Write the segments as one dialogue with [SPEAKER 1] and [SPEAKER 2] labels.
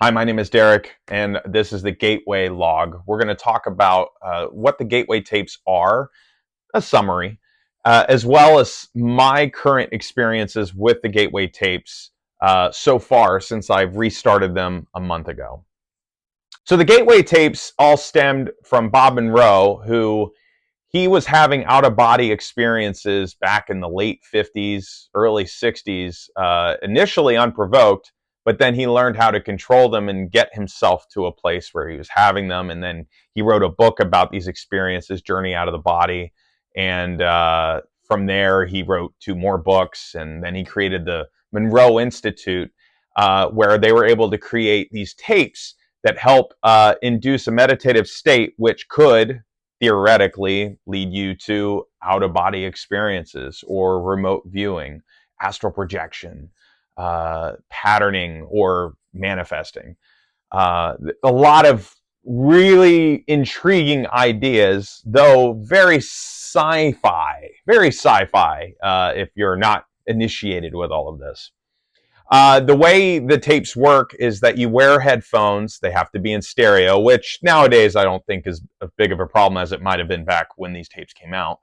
[SPEAKER 1] Hi, my name is Derek, and this is the Gateway Log. We're going to talk about what the Gateway tapes are, a summary, as well as my current experiences with the Gateway tapes so far since I've restarted them a month ago. So the Gateway tapes all stemmed from Bob Monroe, who he was having out-of-body experiences back in the late 50s, early 60s, initially unprovoked, but then he learned how to control them and get himself to a place where he was having them. And then he wrote a book about these experiences, Journey Out of the Body. And from there, he wrote two more books. And then he created the Monroe Institute, where they were able to create these tapes that help induce a meditative state, which could theoretically lead you to out-of-body experiences or remote viewing, astral projection, patterning, or manifesting. A lot of really intriguing ideas, though very sci-fi, if you're not initiated with all of this. The way the tapes work is that you wear headphones. They have to be in stereo, which nowadays I don't think is as big of a problem as it might have been back when these tapes came out.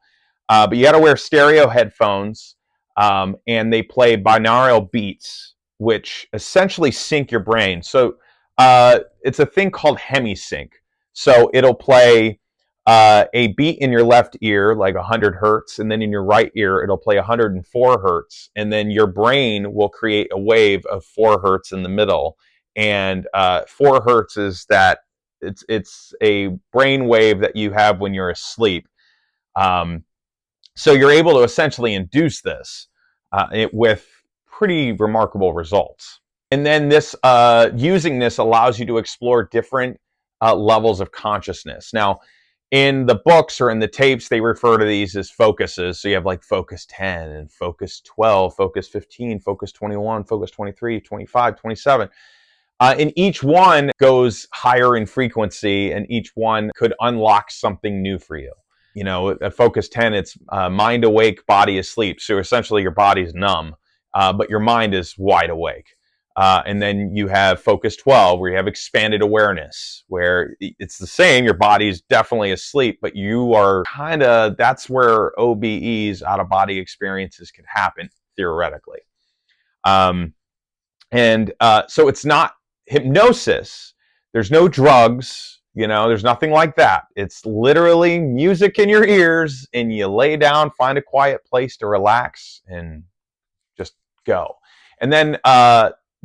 [SPEAKER 1] But you got to wear stereo headphones, and they play binaural beats, which essentially sync your brain. So it's a thing called hemisync. So it'll play a beat in your left ear, like 100 hertz, and then in your right ear, it'll play 104 hertz, and then your brain will create a wave of 4 hertz in the middle. And 4 hertz is that it's a brain wave that you have when you're asleep. So you're able to essentially induce this with pretty remarkable results. And then this using this allows you to explore different levels of consciousness. Now, in the books or in the tapes, they refer to these as focuses. So you have like focus 10 and focus 12, focus 15, focus 21, focus 23, 25, 27. And each one goes higher in frequency, and each one could unlock something new for you. You know, at focus 10, it's mind awake, body asleep. So essentially your body's numb, but your mind is wide awake. And then you have focus 12, where you have expanded awareness, where it's the same. Your body's definitely asleep, but you are that's where OBEs, out of body experiences, can happen theoretically. So it's not hypnosis. There's no drugs, there's nothing like that. It's literally music in your ears, and you lay down, find a quiet place to relax, and just go. And then,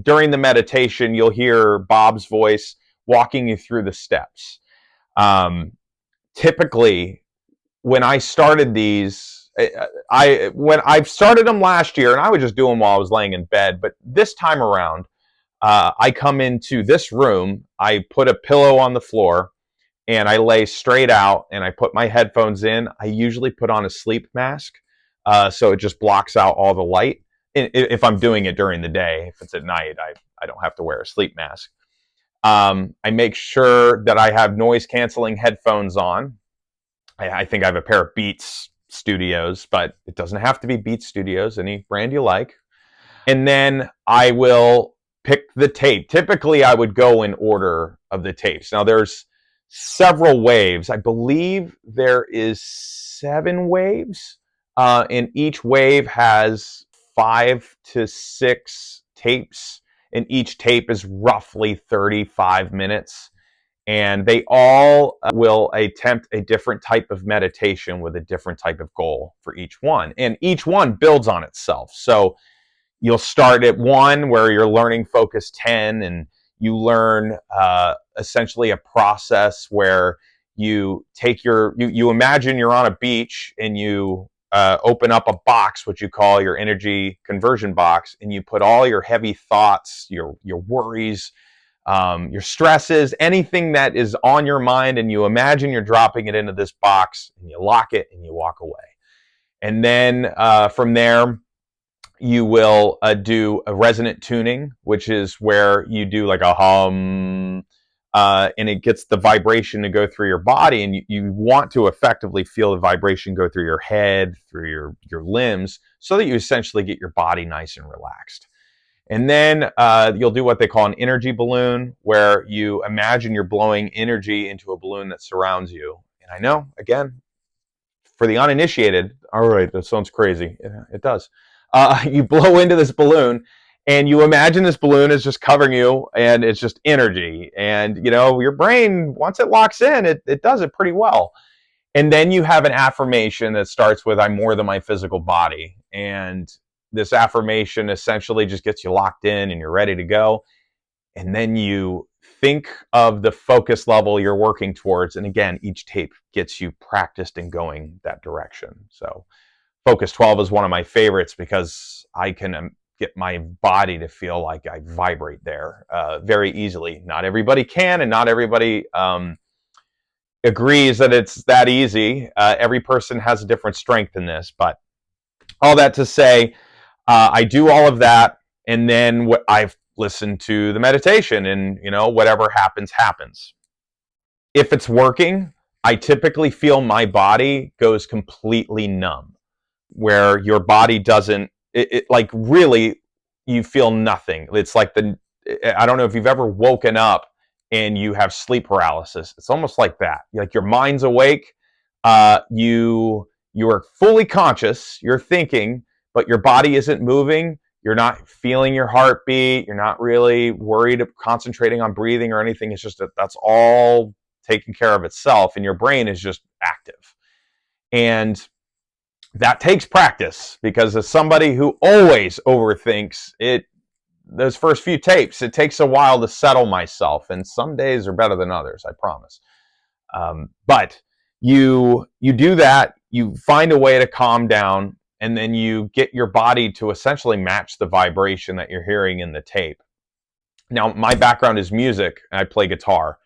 [SPEAKER 1] during the meditation, you'll hear Bob's voice walking you through the steps. Typically, when I started these, when I started them last year, and I would just do them while I was laying in bed, but this time around, I come into this room, I put a pillow on the floor, and I lay straight out, and I put my headphones in. I usually put on a sleep mask, so it just blocks out all the light. If I'm doing it during the day. If it's at night, I don't have to wear a sleep mask. I make sure that I have noise canceling headphones on. I think I have a pair of Beats Studios, but it doesn't have to be Beats Studios, any brand you like. And then I will pick the tape. Typically, I would go in order of the tapes. Now, there's several waves. I believe there is 7 waves, and each wave has 5 to 6 tapes, and each tape is roughly 35 minutes. And they all will attempt a different type of meditation with a different type of goal for each one. And each one builds on itself. So you'll start at 1 where you're learning focus 10, and you learn essentially a process where you take you imagine you're on a beach, and you open up a box, which you call your energy conversion box, and you put all your heavy thoughts, your worries, your stresses, anything that is on your mind, and you imagine you're dropping it into this box, and you lock it, and you walk away. And then from there, you will do a resonant tuning, which is where you do like a hum, and it gets the vibration to go through your body, and you want to effectively feel the vibration go through your head, through your limbs, so that you essentially get your body nice and relaxed. And then you'll do what they call an energy balloon, where you imagine you're blowing energy into a balloon that surrounds you. And I know, again, for the uninitiated, all right, that sounds crazy. Yeah, it does. You blow into this balloon, and you imagine this balloon is just covering you, and it's just energy. And your brain, once it locks in, it does it pretty well. And then you have an affirmation that starts with "I'm more than my physical body," and this affirmation essentially just gets you locked in, and you're ready to go. And then you think of the focus level you're working towards. And again, each tape gets you practiced in going that direction. So Focus 12 is one of my favorites because I can get my body to feel like I vibrate there very easily. Not everybody can, and not everybody agrees that it's that easy. Every person has a different strength in this. But all that to say, I do all of that, and then I've listened to the meditation, and whatever happens, happens. If it's working, I typically feel my body goes completely numb, where your body doesn't, like really, you feel nothing. It's like I don't know if you've ever woken up and you have sleep paralysis. It's almost like that. Like your mind's awake, you are fully conscious, you're thinking, but your body isn't moving. You're not feeling your heartbeat. You're not really worried of concentrating on breathing or anything. It's just that's all taken care of itself, and your brain is just active. And that takes practice, because as somebody who always overthinks it, those first few tapes, it takes a while to settle myself, and some days are better than others, I promise. But you do that, you find a way to calm down, and then you get your body to essentially match the vibration that you're hearing in the tape. Now, my background is music, and I play guitar,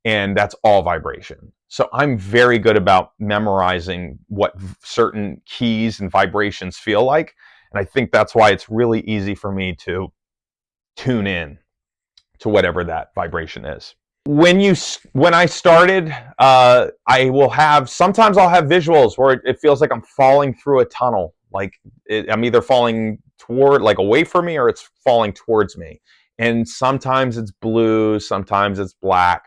[SPEAKER 1] and that's all vibration. So I'm very good about memorizing what certain keys and vibrations feel like. And I think that's why it's really easy for me to tune in to whatever that vibration is. When I started, sometimes I'll have visuals where it feels like I'm falling through a tunnel. Like I'm either falling toward, like away from me, or it's falling towards me. And sometimes it's blue, sometimes it's black.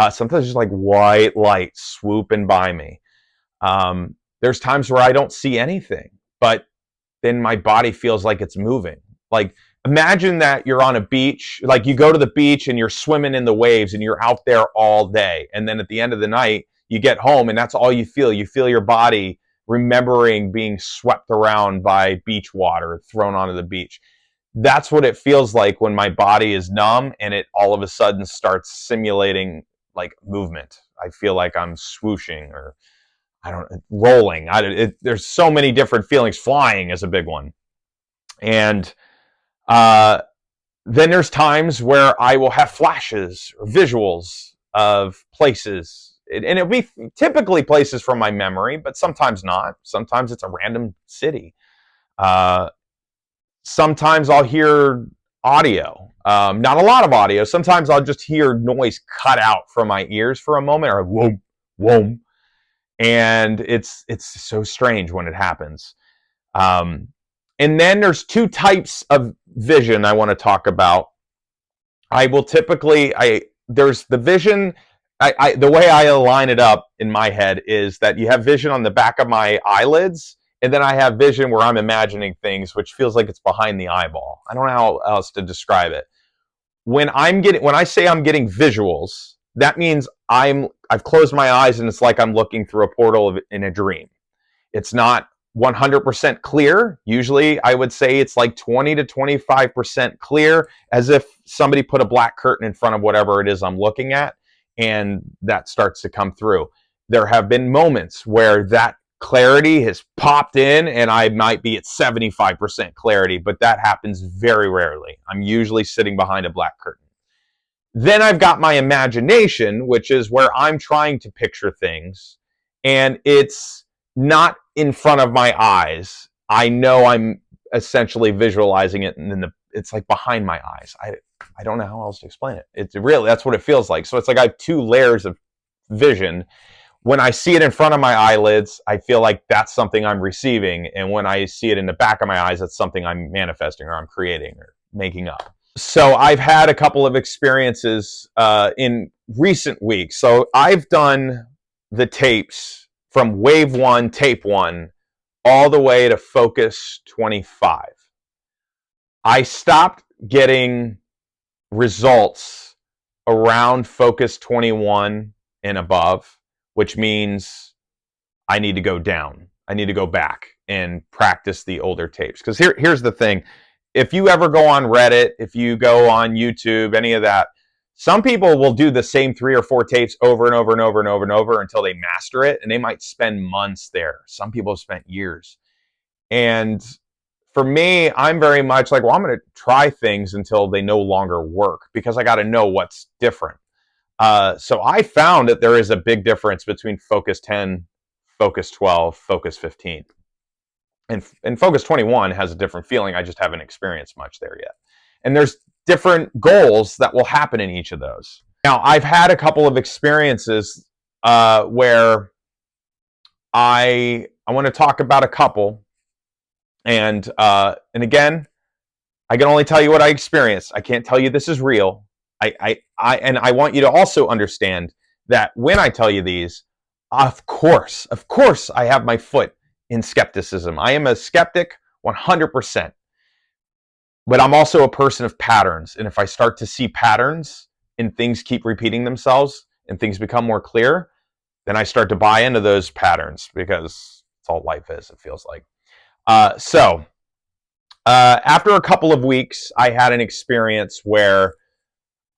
[SPEAKER 1] Sometimes just like white light swooping by me. There's times where I don't see anything, but then my body feels like it's moving. Like imagine that you're on a beach, like you go to the beach and you're swimming in the waves and you're out there all day. And then at the end of the night, you get home and that's all you feel. You feel your body remembering being swept around by beach water thrown onto the beach. That's what it feels like when my body is numb and it all of a sudden starts simulating like movement. I feel like I'm swooshing, or rolling. There's so many different feelings. Flying is a big one. And then there's times where I will have flashes or visuals of places. And it'll be typically places from my memory, but sometimes not. Sometimes it's a random city. Sometimes I'll hear audio, not a lot of audio. Sometimes I'll just hear noise cut out from my ears for a moment, or whoom, whoom. And it's so strange when it happens. And then there's two types of vision I want to talk about. There's the vision, the way I align it up in my head is that you have vision on the back of my eyelids, and then I have vision where I'm imagining things, which feels like it's behind the eyeball. I don't know how else to describe it. When I say I'm getting visuals, that means I've closed my eyes and it's like I'm looking through a portal in a dream. It's not 100% clear. Usually I would say it's like 20 to 25% clear, as if somebody put a black curtain in front of whatever it is I'm looking at, and that starts to come through. There have been moments where that clarity has popped in and I might be at 75% clarity, but that happens very rarely. I'm usually sitting behind a black curtain. Then I've got my imagination, which is where I'm trying to picture things, and it's not in front of my eyes. I know I'm essentially visualizing it, and then it's like behind my eyes. I don't know how else to explain it. It's really, that's what it feels like. So it's like I have two layers of vision. When I see it in front of my eyelids, I feel like that's something I'm receiving. And when I see it in the back of my eyes, that's something I'm manifesting or I'm creating or making up. So I've had a couple of experiences in recent weeks. So I've done the tapes from wave 1, tape 1, all the way to focus 25. I stopped getting results around focus 21 and above, which means I need to go down. I need to go back and practice the older tapes. Because here's the thing. If you ever go on Reddit, if you go on YouTube, any of that, some people will do the same 3 or 4 tapes over and over and over and over and over until they master it. And they might spend months there. Some people have spent years. And for me, I'm very much like, well, I'm going to try things until they no longer work because I got to know what's different. So I found that there is a big difference between focus 10, focus 12, focus 15. And focus 21 has a different feeling. I just haven't experienced much there yet. And there's different goals that will happen in each of those. Now, I've had a couple of experiences where I want to talk about a couple. And again, I can only tell you what I experienced. I can't tell you this is real. And I want you to also understand that when I tell you these, of course, I have my foot in skepticism. I am a skeptic 100%. But I'm also a person of patterns. And if I start to see patterns and things keep repeating themselves and things become more clear, then I start to buy into those patterns because it's all life is, it feels like. So after a couple of weeks, I had an experience where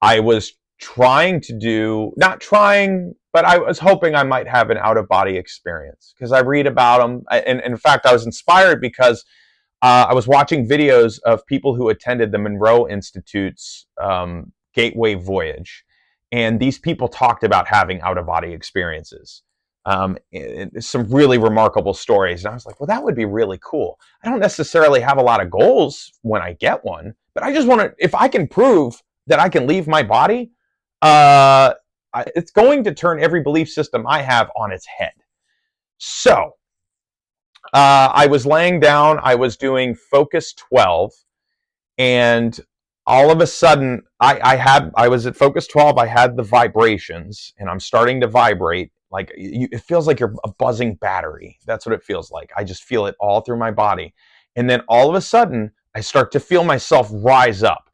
[SPEAKER 1] I was trying to do, not trying, but I was hoping I might have an out-of-body experience because I read about them. And in fact, I was inspired because I was watching videos of people who attended the Monroe Institute's Gateway Voyage. And these people talked about having out-of-body experiences. Some really remarkable stories. And I was like, well, that would be really cool. I don't necessarily have a lot of goals when I get one, but I just want to, if I can prove that I can leave my body, it's going to turn every belief system I have on its head. So I was laying down, I was doing focus 12, and all of a sudden I was at focus 12, I had the vibrations, and I'm starting to vibrate. Like it feels like you're a buzzing battery. That's what it feels like. I just feel it all through my body. And then all of a sudden, I start to feel myself rise up.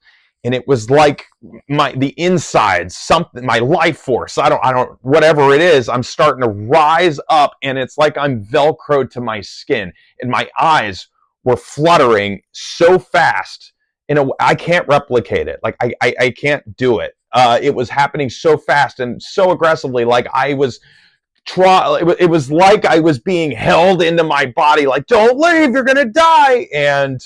[SPEAKER 1] And it was like the insides, something, my life force, I don't, whatever it is, I'm starting to rise up, and it's like I'm Velcroed to my skin, and my eyes were fluttering so fast. I can't replicate it. Like I can't do it. It was happening so fast and so aggressively. Like I was it was like I was being held into my body. Like, don't leave, you're gonna die. And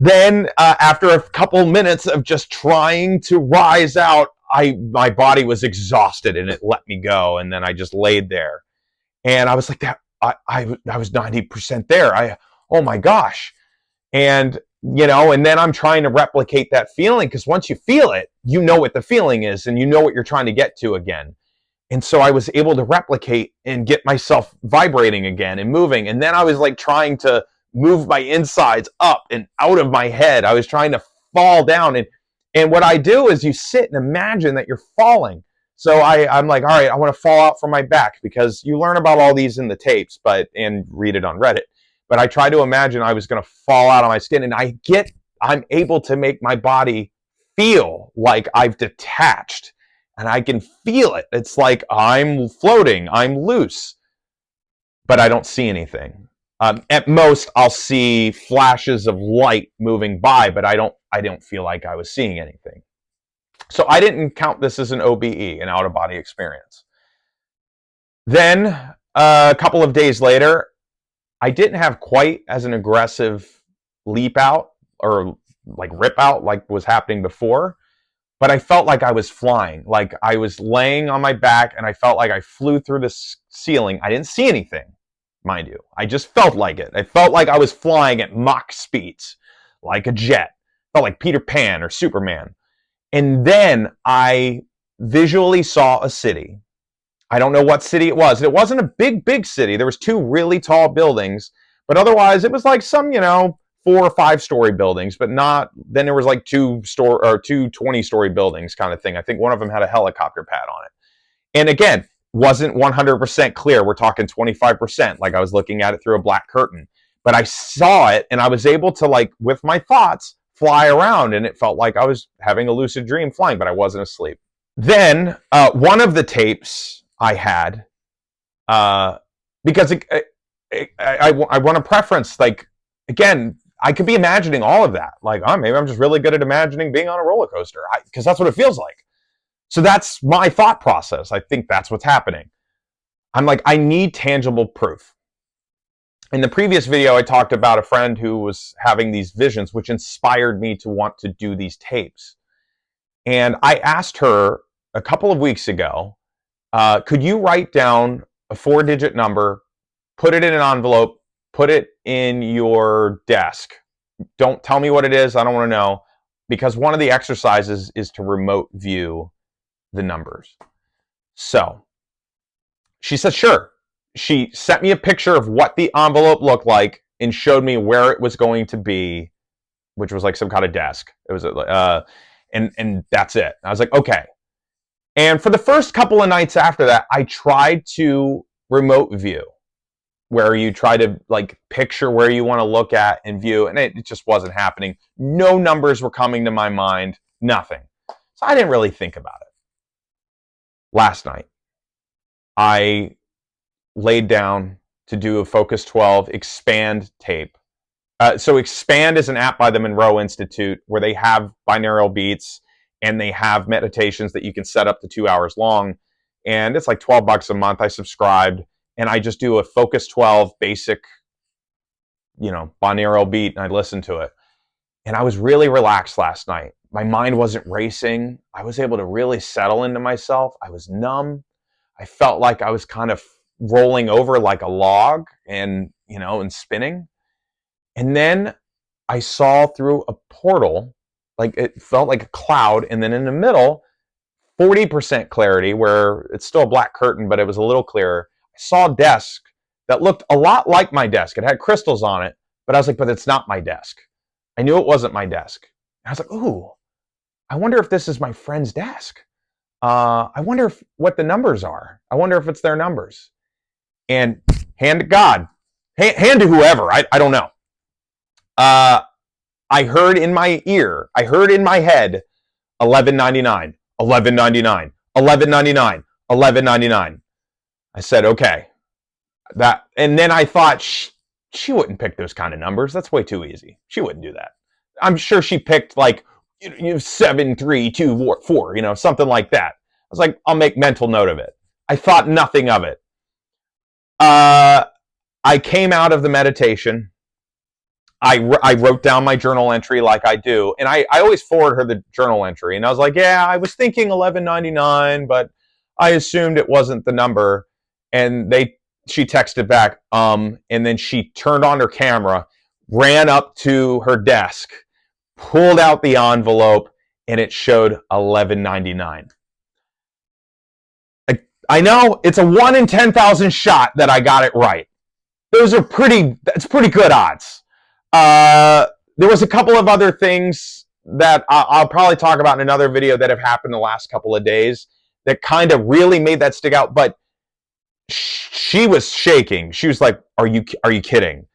[SPEAKER 1] then after a couple minutes of just trying to rise out, my body was exhausted and it let me go. And then I just laid there, and I was like, that I was 90% there. Oh my gosh. And and then I'm trying to replicate that feeling, because once you feel it, you know what the feeling is and you know what you're trying to get to again. And so I was able to replicate and get myself vibrating again and moving. And then I was like trying to move my insides up and out of my head. I was trying to fall down. And what I do is you sit and imagine that you're falling. So I'm like, all right, I want to fall out from my back, because you learn about all these in the tapes, and read it on Reddit. But I try to imagine I was going to fall out of my skin, and I'm able to make my body feel like I've detached, and I can feel it. It's like I'm floating, I'm loose, but I don't see anything. At most, I'll see flashes of light moving by, but I don't feel like I was seeing anything. So I didn't count this as an OBE, an out-of-body experience. Then, a couple of days later, I didn't have quite as an aggressive leap out or like rip out like was happening before, but I felt like I was flying. Like I was laying on my back and I felt like I flew through the ceiling. I didn't see anything, mind you. I just felt like it. I felt like I was flying at Mach speeds, like a jet. Felt like Peter Pan or Superman. And then I visually saw a city. I don't know what city it was. It wasn't a big city. There was 2 really tall buildings, but otherwise it was like some, 4 or 5 story buildings, but not, then there was like two 20-story buildings kind of thing. I think one of them had a helicopter pad on it. And again, wasn't 100% clear. We're talking 25%, like I was looking at it through a black curtain. But I saw it, and I was able to, like, with my thoughts, fly around, and it felt like I was having a lucid dream flying, but I wasn't asleep. Then one of the tapes I had, because I want to preference, like, again, I could be imagining all of that. Like, oh, maybe I'm just really good at imagining being on a roller coaster, because that's what it feels like. So that's my thought process. I think that's what's happening. I'm like, I need tangible proof. In the previous video, I talked about a friend who was having these visions, which inspired me to want to do these tapes. And I asked her a couple of weeks ago, could you write down a 4-digit number, put it in an envelope, put it in your desk? Don't tell me what it is. I don't want to know. Because one of the exercises is to remote view the numbers. So she said, sure. She sent me a picture of what the envelope looked like and showed me where it was going to be, which was like some kind of desk. It was and that's it. I was like, okay. And for the first couple of nights after that, I tried to remote view, where you try to, like, picture where you want to look at and view, and it just wasn't happening. No numbers were coming to my mind, nothing. So I didn't really think about it. Last night, I laid down to do a Focus 12 Expand tape. So Expand is an app by the Monroe Institute where they have binaural beats and they have meditations that you can set up to 2 hours long. And it's like $12 a month. I subscribed, and I just do a Focus 12 basic, binaural beat, and I listen to it. And I was really relaxed last night. My mind wasn't racing. I was able to really settle into myself. I was numb. I felt like I was kind of rolling over like a log and spinning. And then I saw through a portal, like it felt like a cloud. And then in the middle, 40% clarity, where it's still a black curtain, but it was a little clearer. I saw a desk that looked a lot like my desk. It had crystals on it, but I was like, but it's not my desk. I knew it wasn't my desk. And I was like, ooh, I wonder if this is my friend's desk. I wonder what the numbers are. I wonder if it's their numbers. And hand to God, hand to whoever, I don't know. I heard in my ear, I heard in my head, $11.99, $11.99, $11.99, $11.99. I said, okay. And then I thought, she wouldn't pick those kind of numbers. That's way too easy. She wouldn't do that. I'm sure she picked like 7, 3, 2, 4, something like that. I was like, I'll make mental note of it. I thought nothing of it. I came out of the meditation. I wrote down my journal entry like I do, and I always forward her the journal entry. And I was like, yeah, I was thinking $11.99, but I assumed it wasn't the number. And she texted back, and then she turned on her camera, ran up to her desk, pulled out the envelope, and it showed $11.99. I know it's a 1 in 10,000 shot that I got it right. That's pretty good odds. There was a couple of other things that I'll probably talk about in another video that have happened the last couple of days that kind of really made that stick out. But she was shaking. She was like, "Are you kidding?"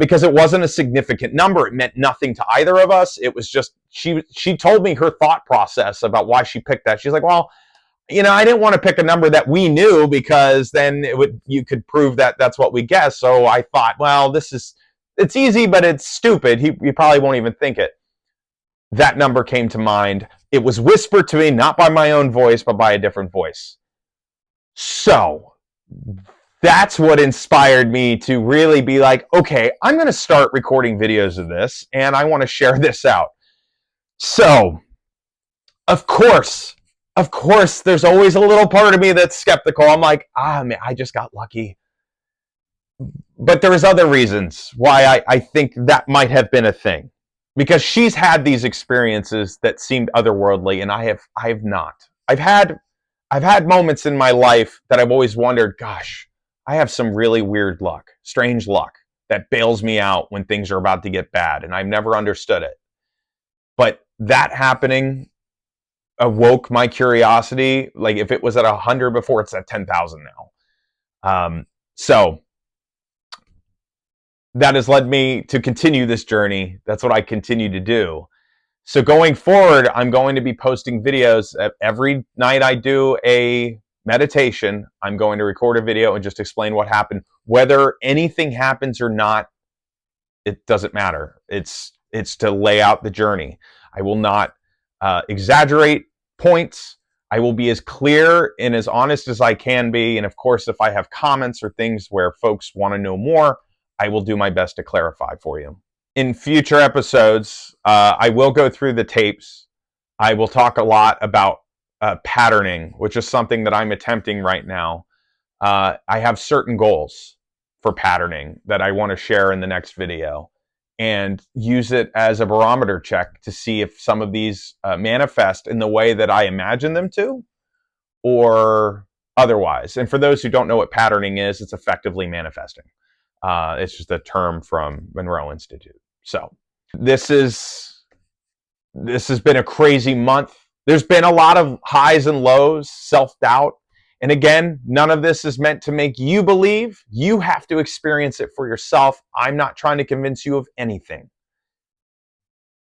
[SPEAKER 1] Because it wasn't a significant number. It meant nothing to either of us. It was just she told me her thought process about why she picked that. She's like, "Well, I didn't want to pick a number that we knew because then you could prove that that's what we guessed. So I thought, well, it's easy, but it's stupid. He probably won't even think it." That number came to mind. It was whispered to me, not by my own voice, but by a different voice. So that's what inspired me to really be like, okay, I'm going to start recording videos of this, and I want to share this out. So, of course, there's always a little part of me that's skeptical. I'm like, man, I just got lucky. But there's other reasons why I think that might have been a thing. Because she's had these experiences that seemed otherworldly, and I have not. I've had moments in my life that I've always wondered, gosh, I have some really weird luck, strange luck. that bails me out when things are about to get bad, and I've never understood it. But that happening awoke my curiosity. Like if it was at 100 before, it's at 10,000 now. So that has led me to continue this journey. That's what I continue to do. So going forward, I'm going to be posting videos. Every night I do a meditation, I'm going to record a video and just explain what happened. Whether anything happens or not, it doesn't matter. It's to lay out the journey. I will not exaggerate points. I will be as clear and as honest as I can be. And of course, if I have comments or things where folks want to know more, I will do my best to clarify for you. In future episodes, I will go through the tapes. I will talk a lot about patterning, which is something that I'm attempting right now. I have certain goals for patterning that I want to share in the next video and use it as a barometer check to see if some of these manifest in the way that I imagine them to or otherwise. And for those who don't know what patterning is, it's effectively manifesting. It's just a term from Monroe Institute. So this has been a crazy month. There's been a lot of highs and lows, self-doubt. And again, none of this is meant to make you believe. You have to experience it for yourself. I'm not trying to convince you of anything.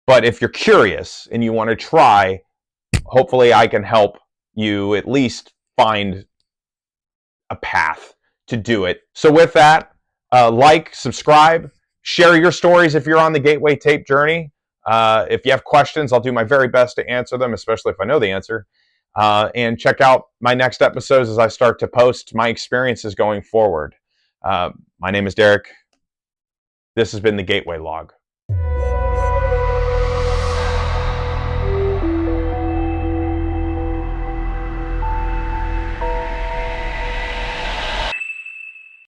[SPEAKER 1] But if you're curious and you want to try, hopefully I can help you at least find a path to do it. So with that, like, subscribe, share your stories if you're on the Gateway Tape journey. If you have questions, I'll do my very best to answer them, especially if I know the answer. And check out my next episodes as I start to post my experiences going forward. My name is Derek. This has been the Gateway Log.